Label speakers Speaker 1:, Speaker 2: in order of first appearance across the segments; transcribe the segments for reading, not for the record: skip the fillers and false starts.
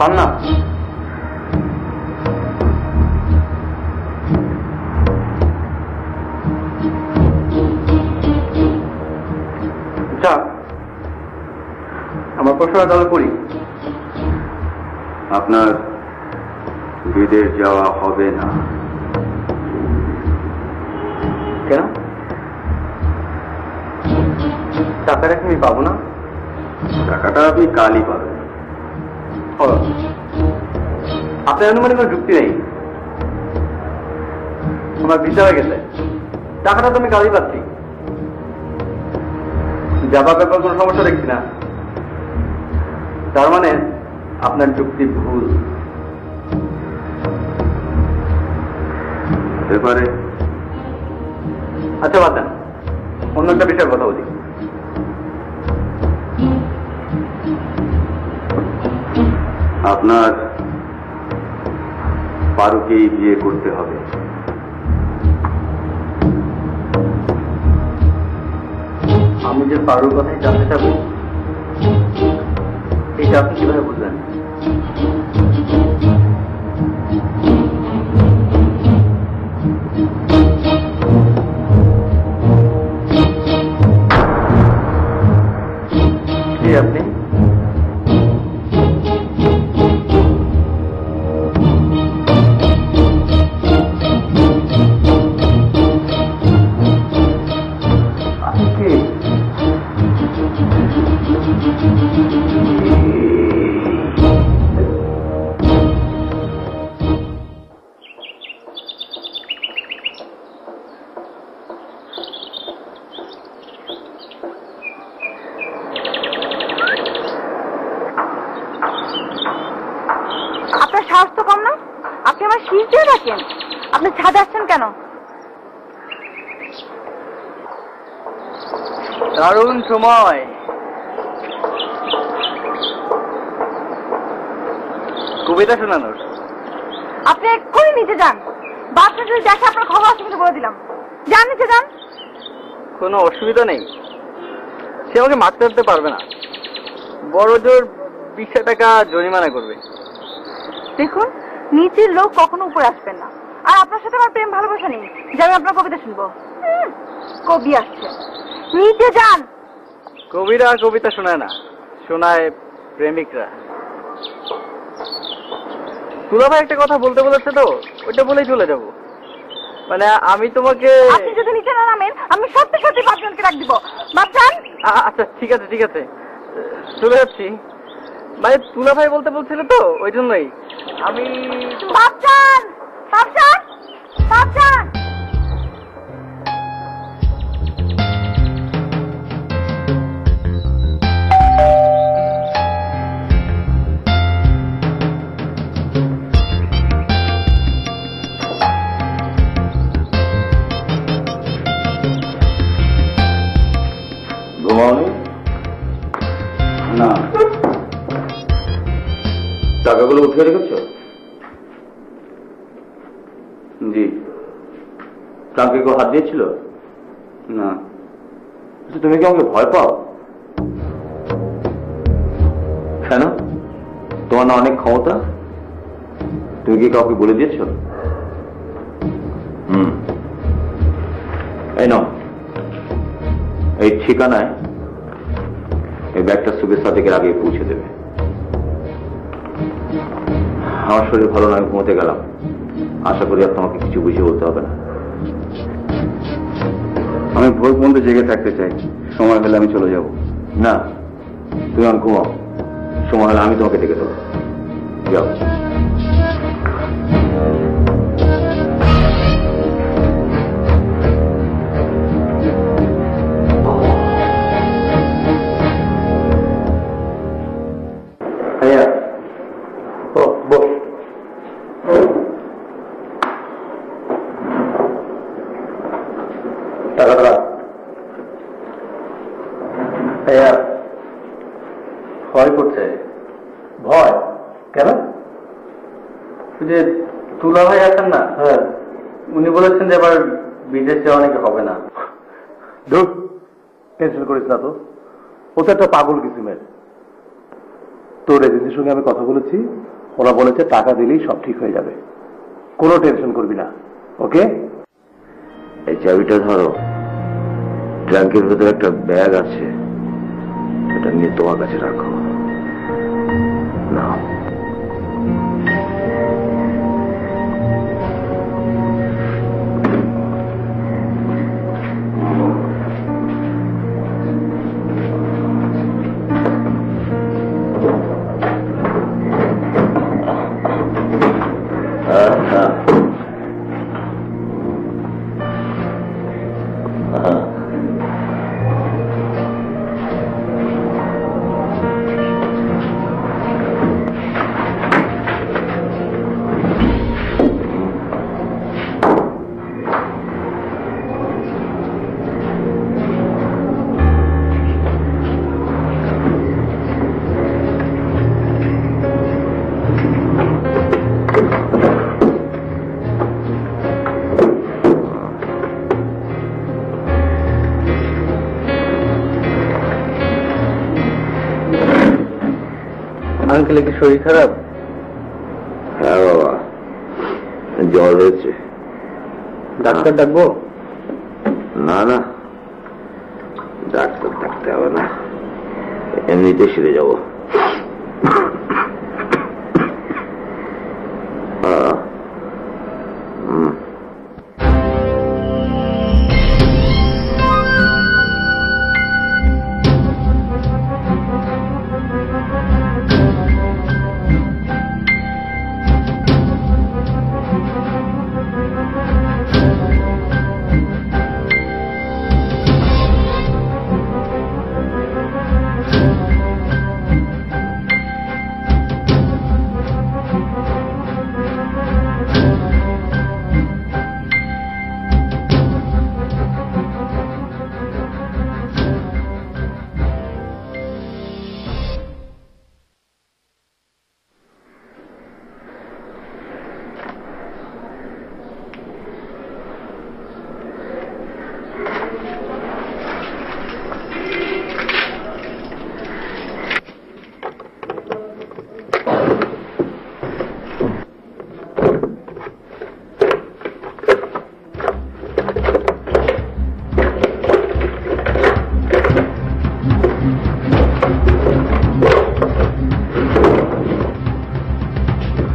Speaker 1: খান না। আচ্ছা, আমার প্রশ্নটা তাহলে করি।
Speaker 2: আপনার বিদেশ যাওয়া হবে না।
Speaker 1: কেন? টাকাটা কি আমি পাবো না?
Speaker 2: টাকাটা আপনি কালই পাবেন।
Speaker 1: আপনার অনুমানে কোনো যুক্তি নেই। আমার ভিসা হয়ে গেছে, টাকাটা তো আমি কালই পাচ্ছি। যাবার ব্যাপার কোনো সমস্যা দেখছি না। তার মানে আপনার যুক্তি ভুল।
Speaker 2: হতে পারে।
Speaker 1: আচ্ছা বাদ দেন, অন্য একটা বিষয়ের কথা বলি।
Speaker 2: আপনার পারুকেই বিয়ে করতে হবে।
Speaker 1: আমি যে পারুর কথাই জানতে চাবো, এটা আপনি কিভাবে বুঝলেন? আপনি
Speaker 3: আপনি ছাদে আসছেন কেন?
Speaker 1: দারুণ সময়। কবিতা শোনানোর।
Speaker 3: আপনি এক্ষুনি নিচে যান। বাচ্চা যদি দেখে আপনার খবর আছে কিন্তু বলে দিলাম। যান নিচে যান।
Speaker 1: কোনো অসুবিধা নেই, সে আমাকে মারতে ধরতে পারবে না। বড় জোর 20 টাকা জরিমানা করবে।
Speaker 3: দেখুন, নিচের লোক কখনো উপরে আসবেন না। আর আপনার সাথে আমার প্রেম ভালোবাসা নেই যে আমি আপনার কবিতা শুনবো। কবি আসছে, নিচে যান।
Speaker 1: কবিরা কবিতা শোনায় না, শোনায় প্রেমিকরা। তুলাভাই একটা কথা বলতে বলেছে তো, ওইটা বলেই চলে যাব। মানে আমি তোমাকে,
Speaker 3: আপনি যদি নিচে না নামেন আমি সত্যি সত্যি বাপজানকে ডাক দিব। বাপজান।
Speaker 1: আচ্ছা ঠিক আছে ঠিক আছে, চলে যাচ্ছি। মানে তুলাভাই বলতে বলছিল তো, ওই জন্যই আমি।
Speaker 3: বাপজান, বাপজান, বাপজান।
Speaker 2: ঘুমাওনি? না। টাকাগুলো উঠিয়ে রেখেছ? জি। ট্রাঙ্কে কেউ হাত দিয়েছিল? না। তুমি কি আমাকে ভয় পাও? কেন? তোমার না অনেক ক্ষমতা? তুমি কি কাউকে বলে দিয়েছ? এই নাও, এই ঠিকানায় এই ব্যাগটা সুবেশ সাদিকের আগে পৌঁছে দেবে। আমার শরীর ভালো নয়, ঘুমোতে গেলাম। আশা করি আর তোমাকে কিছু বুঝিয়ে বলতে হবে না। আমি ভোর পর্যন্ত জেগে থাকতে চাই, সময় হলে আমি চলে যাব। না, তুমি আমার ঘুমাও, সময় হলে আমি তোমাকে ডেকে দেবো। যাও। ভয় করছে? ভয় কেন? যে তুলা ভাই আছেন না, হ্যাঁ, উনি বলেছেন যে এবার বিদেশ যাওয়া নাকি হবে না। ধুর, টেনশন করিস না তো, ও তো একটা পাগল কিসিমের। তোর এজেন্সির সঙ্গে আমি কথা বলেছি, ওরা বলেছে টাকা দিলেই সব ঠিক হয়ে যাবে, কোনো টেনশন করবি না। ওকে,
Speaker 4: এই চাবিটা ধরো, ট্রাঙ্কের ভেতরে একটা ব্যাগ আছে, এটা নিয়ে তোমার কাছে রাখো। নাও।
Speaker 2: আঙ্কেল কি শরীর খারাপ?
Speaker 4: হ্যাঁ বাবা, জ্বর হয়েছে।
Speaker 2: ডাক্তার ডাকবো?
Speaker 4: না না, ডাক্তার ডাকতে হবে না, এমনিতে সেরে যাবো।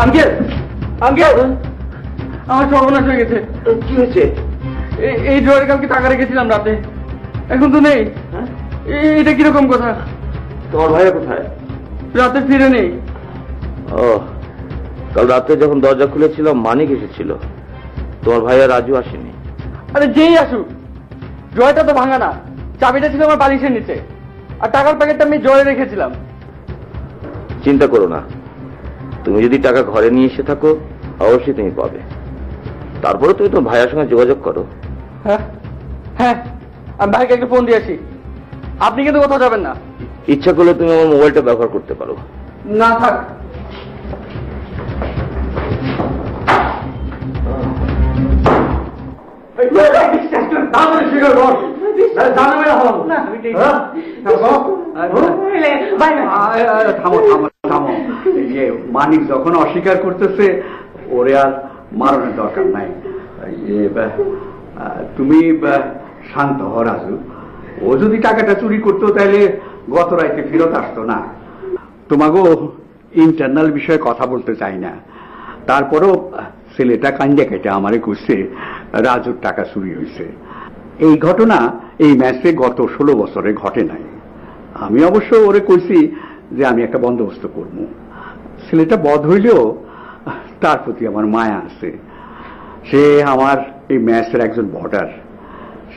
Speaker 2: আঙ্কেল, আঙ্কেল, আমার সর্বনাশ হয়ে গেছে।
Speaker 4: কি হয়েছে?
Speaker 2: এই ড্রয়ারে কালকে টাকা রেখেছিলাম রাতে, এখন তো নেই। এটা কিরকম কথা?
Speaker 4: তোমার ভাইয়া কোথায়?
Speaker 2: রাতে ফিরে নেই।
Speaker 4: ও, কাল রাতে যখন দরজা খুলেছিলাম মানিক এসেছিল, তোমার ভাইয়া রাজু আসেনি।
Speaker 2: আরে যেই আসুক, ড্রয়ারটা তো ভাঙা না, চাবিটা ছিল আমার বালিশের নিচে, আর টাকার প্যাকেটটা আমি ড্রয়ারে রেখেছিলাম।
Speaker 4: চিন্তা করো না, তুমি যদি টাকা ঘরে নিয়ে এসে থাকো অবশ্যই তুমি পাবে। তারপরে তুমি তোমার ভাইয়ের সঙ্গে যোগাযোগ করো।
Speaker 2: হ্যাঁ হ্যাঁ, আমি ভাইকে একটা ফোন দিয়ে আসি। আপনি কিন্তু কোথাও যাবেন না।
Speaker 4: ইচ্ছা করলে তুমি আমার মোবাইলটা ব্যবহার করতে পারো।
Speaker 2: না থাক।
Speaker 5: মানিক যখন অস্বীকার করতেছে, ওরে আর মারণের দরকার নাই। তুমি শান্ত হ রাজু। ও যদি টাকাটা চুরি করতো তাহলে গত রাইতে ফেরত আসতো না। তোমাকেও ইন্টারনাল বিষয়ে কথা বলতে চাই না, তারপরও ছেলেটা কান্দে কেটে আমারে করছে রাজুর টাকা চুরি হয়েছে। এই ঘটনা এই ম্যাচে গত 16 বছরে ঘটে নাই। আমি অবশ্য ওরে কইছি যে আমি একটা বন্দোবস্ত করব। ছেলেটা বধ হইলেও তার প্রতি আমার মায়া আছে। সে আমার এই ম্যাচের একজন বর্ডার।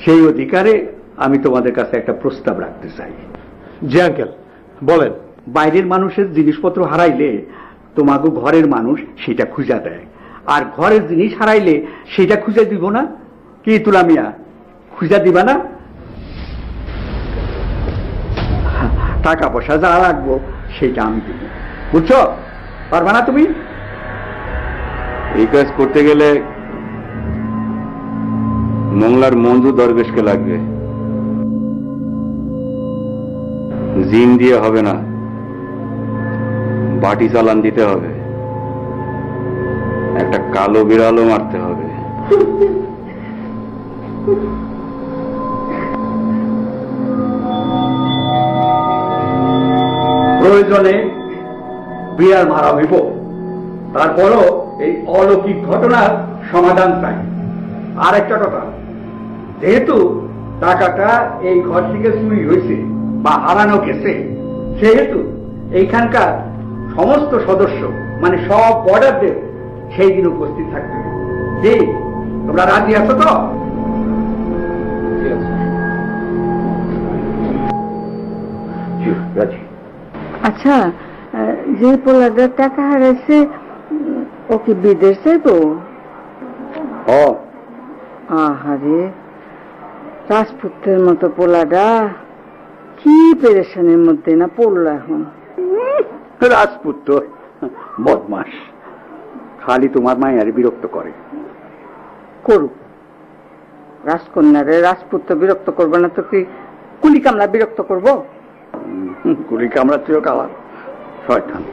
Speaker 5: সেই অধিকারে আমি তোমাদের কাছে একটা প্রস্তাব রাখতে চাই।
Speaker 2: জি আঙ্কেল, বলেন।
Speaker 5: বাইরের মানুষের জিনিসপত্র হারাইলে তোমাকে ঘরের মানুষ সেটা খুঁজা দেয়, আর ঘরের জিনিস হারাইলে সেটা খুঁজে দিব না। কি তুলা মিয়া, খুঁজা দিবা না? টাকা পয়সা যা লাগবো সেটা আমি দিব, বুঝছো? পারবা না তুমি?
Speaker 4: এই কাজ করতে গেলে মংলার মঞ্জু দরবেশকে লাগবে। জিন দিয়ে হবে না, বাটি চালান দিতে হবে। কালো বিড়ালও মারতে হবে।
Speaker 5: প্রয়োজনে বিড়াল মারা হইব, তারপরও এই অলৌকিক ঘটনার সমাধান চাই। আর একটা কথা, যেহেতু টাকাটা এই ঘর থেকে চুরি হয়েছে বা হারানো গেছে, সেহেতু এইখানকার সমস্ত সদস্য মানে সব বর্ডারদের সেই দিন উপস্থিত থাকবে। জি, তোমরা রাজি আছো তো? রাজি।
Speaker 6: আচ্ছা, যে পোলাটার টাকা হারাইছে ও কি বিদেশ যাইব? আহারে, রাজপুত্রের মতো পোলাটা কি পেরেশানির মধ্যে না পড়লো এখন।
Speaker 5: রাজপুত্র বদমাস, খালি তোমার মায়ের বিরক্ত করে।
Speaker 6: করুক, রাজকন্যারে রাজপুত্র বিরক্ত করবো না তো কি কুলি কামলা বিরক্ত করবো?
Speaker 5: কুলি কামড়া চেয়েও কালা শয়তান।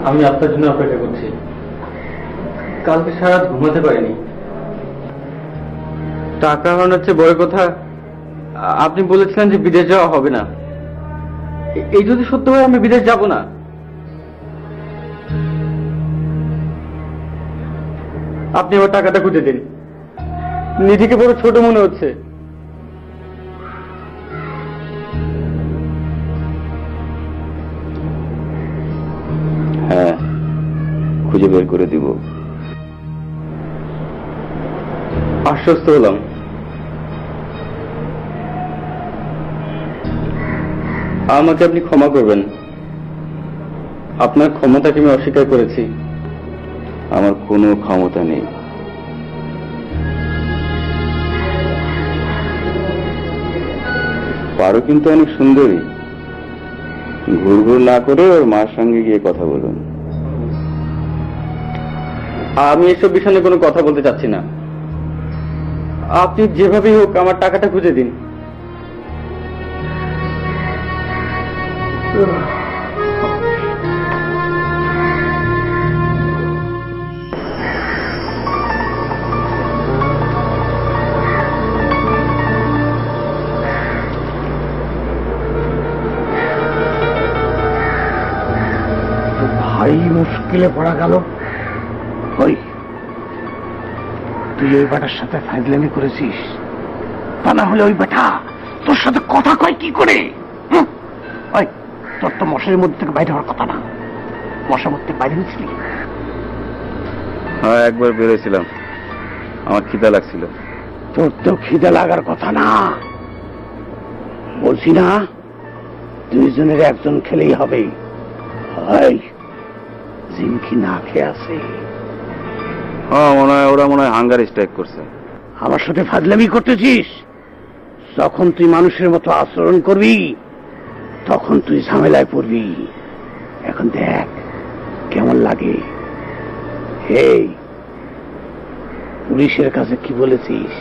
Speaker 2: আমি আপনার জন্য অপেক্ষা করছি। কালকে সারা রাত ঘুমাতে পারিনি। টাকা হারানোর চেয়ে বড় কথা, আপনি বলেছিলেন যে বিদেশ যাওয়া হবে না। এই যদি সত্য হয় আমি বিদেশ যাব না। আপনি আমার টাকাটা খুঁজে দিন। নিজেকে বড় ছোট মনে হচ্ছে।
Speaker 4: হ্যাঁ, খুঁজে বের করে দিব।
Speaker 2: আশ্বস্ত হলাম। আমাকে আপনি ক্ষমা করবেন। আপনার ক্ষমতাকে আমি অস্বীকার করেছি।
Speaker 4: আমার কোনো ক্ষমতা নেই। পারো কিন্তু অনেক সুন্দরী। ঘুরঘুর না করে ওর মার সঙ্গে গিয়ে কথা বলুন।
Speaker 2: আমি এসব বিষয়ে কোনো কথা বলতে চাচ্ছি না। আপনি যেভাবেই হোক আমার টাকাটা খুঁজে দিন।
Speaker 5: ভাই মুশকিলে পড়া গেল। ওই তুই ওই বেটার সাথে ফাজলামি করেছিস, তা না হলে ওই বেটা তোর সাথে কথা কয় কি করে? ওই তোর তো মশারির মধ্যে থেকে বাইরে হওয়ার কথা না। মশার মধ্যে বাইরে হয়েছিলি?
Speaker 4: হ্যাঁ, একবার বেরোছিলাম, আমার খিদা লাগছিল।
Speaker 5: তোর তো খিদে লাগার কথা না, বলছি না দুইজনের একজন খেলেই হবে। জিমকি না খেয়ে আছে।
Speaker 4: হ্যাঁ, ওরা মনে হয় হাঙ্গার স্ট্রাইক করছে।
Speaker 5: আমার সাথে ফাজলামি করতেছিস? যখন তুই মানুষের মতো আচরণ করবি তখন তুই ঝামেলায় পড়বি। এখন দেখ কেমন লাগে। হেই, পুলিশের কাছে কি বলেছিস?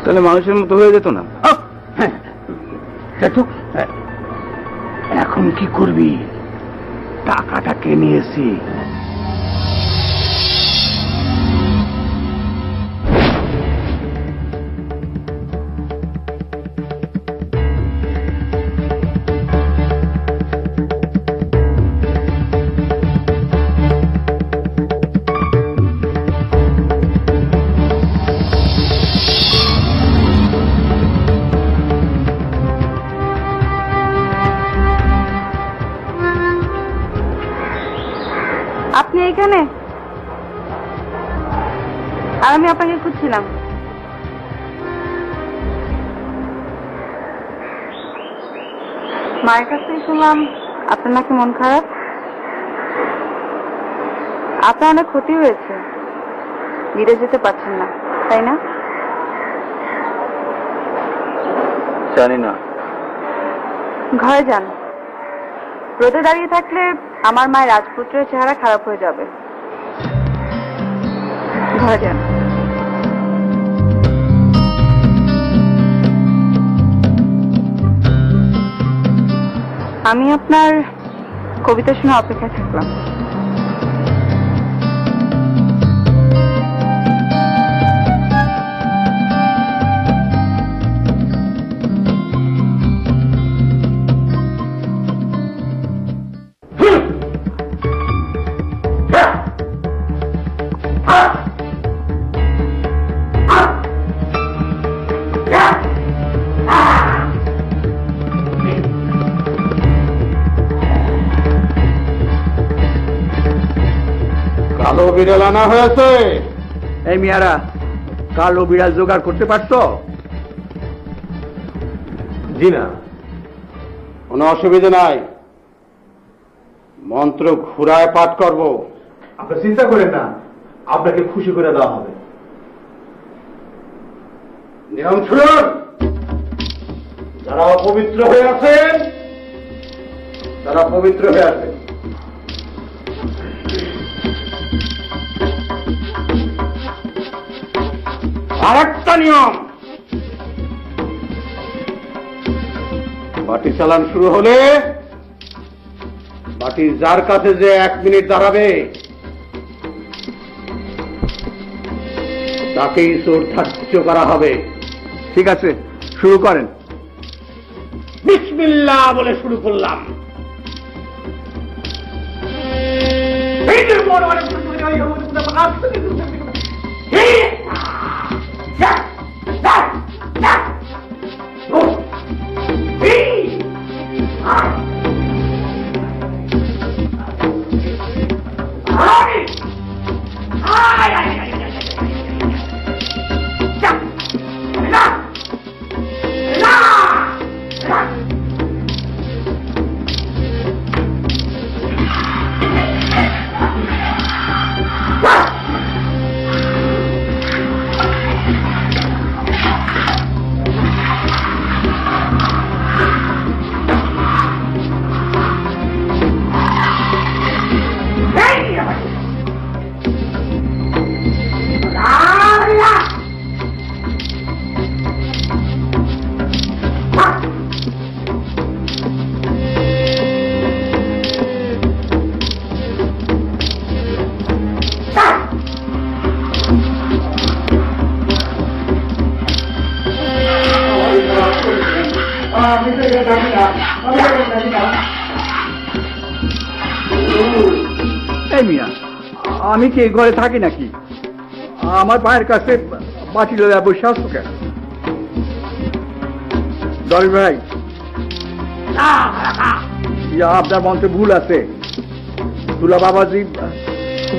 Speaker 4: তাহলে মানুষের মতো হয়ে যেত না?
Speaker 5: দেখো এখন কি করবি? টাকাটা কে নিয়েছি?
Speaker 3: আপনি এখানে? আর আমি আপনাকে খুঁজছিলাম। মায়ের কাছ থেকে শুনলাম আপনার নাকি মন খারাপ। আপনার অনেক ক্ষতি হয়েছে, বিদেশ যেতে পারছেন না, তাই না?
Speaker 1: জানি না।
Speaker 3: ঘরে যান। রোদে দাঁড়িয়ে থাকলে আমার মায়ের রাজপুত্রের চেহারা খারাপ হয়ে যাবে। ঘরে যান। আমি আপনার কবিতা শুনে অপেক্ষায় থাকলাম।
Speaker 5: কালো বিড়াল আনা হয়েছে। এই মিয়ারা, কালো বিড়াল জোগাড় করতে পারছো?
Speaker 2: জি না।
Speaker 5: কোনো অসুবিধা নাই, মন্ত্র ঘুরায় পাঠ করব।
Speaker 2: আপনি চিন্তা করেন না, আপনাকে খুশি করে দেওয়া হবে।
Speaker 5: নিয়ম শুনুন, যারা অপবিত্র হয়ে আছেন তারা পবিত্র হয়ে আছেন। আর একটা নিয়ম, বাটি চালান শুরু হলে বাটির যার কাছে যে 1 মিনিট দাঁড়াবে তাকেই চোর ধার্য করা হবে। ঠিক আছে, শুরু করেন। বিসমিল্লাহ বলে শুরু করলাম। এই মিয়া, আমি কি এই ঘরে থাকি নাকি? আমার পায়ের কাছে বাটি লইয়া বসে আসছো কেন? দল ভাই, আপনার মন্ত্রে ভুল আছে। তুলা বাবাজি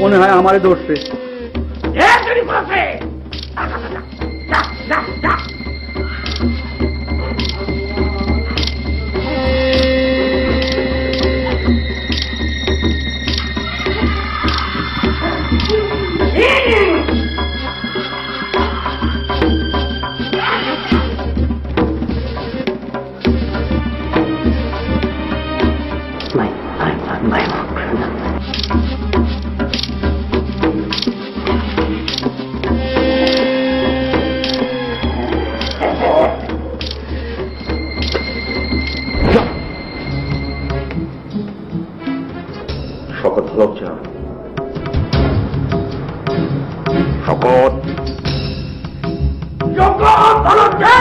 Speaker 5: মনে হয় আমারে ধরছে।
Speaker 4: শকত লজ্জা, শকত, শকত লজ্জা।